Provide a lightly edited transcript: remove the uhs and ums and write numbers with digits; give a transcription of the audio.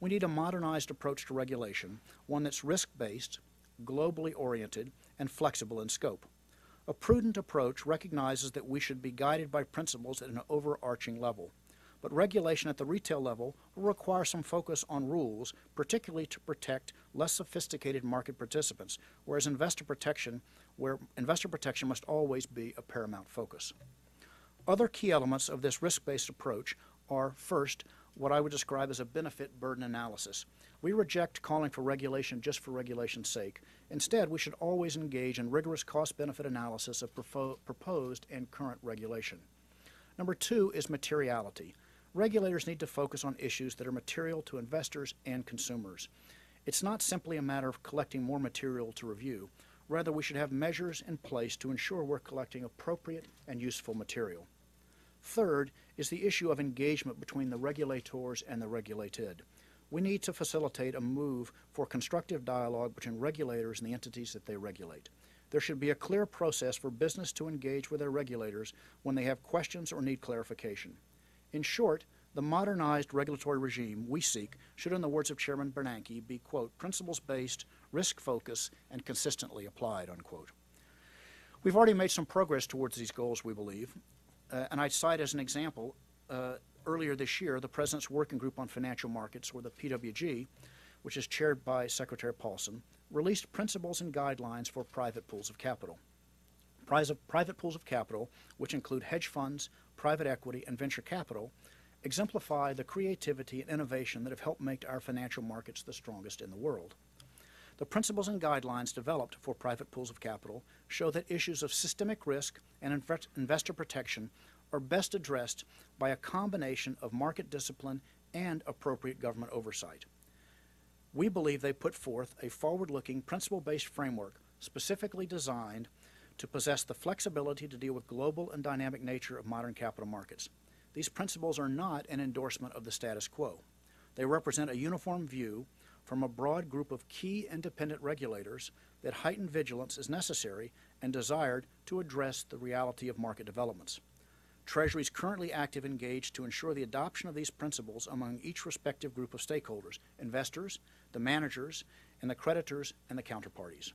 We need a modernized approach to regulation, one that's risk-based, globally oriented, and flexible in scope. A prudent approach recognizes that we should be guided by principles at an overarching level, but regulation at the retail level will require some focus on rules, particularly to protect less sophisticated market participants, where investor protection must always be a paramount focus. Other key elements of this risk-based approach are, first, what I would describe as a benefit-burden analysis. We reject calling for regulation just for regulation's sake. Instead, we should always engage in rigorous cost-benefit analysis of proposed and current regulation. Number two is materiality. Regulators need to focus on issues that are material to investors and consumers. It's not simply a matter of collecting more material to review. Rather, we should have measures in place to ensure we're collecting appropriate and useful material. Third is the issue of engagement between the regulators and the regulated. We need to facilitate a move for constructive dialogue between regulators and the entities that they regulate. There should be a clear process for business to engage with their regulators when they have questions or need clarification. In short, the modernized regulatory regime we seek should, in the words of Chairman Bernanke, be, quote, principles-based, risk-focused, and consistently applied, unquote. We've already made some progress towards these goals, we believe, and I cite as an example, earlier this year, the President's Working Group on Financial Markets, or the PWG, which is chaired by Secretary Paulson, released principles and guidelines for private pools of capital. Private pools of capital, which include hedge funds, private equity, and venture capital, exemplify the creativity and innovation that have helped make our financial markets the strongest in the world. The principles and guidelines developed for private pools of capital show that issues of systemic risk and investor protection are best addressed by a combination of market discipline and appropriate government oversight. We believe they put forth a forward-looking, principle-based framework specifically designed to possess the flexibility to deal with global and dynamic nature of modern capital markets. These principles are not an endorsement of the status quo. They represent a uniform view from a broad group of key independent regulators that heightened vigilance is necessary and desired to address the reality of market developments. Treasury is currently active and engaged to ensure the adoption of these principles among each respective group of stakeholders, investors, the managers, and the creditors and the counterparties.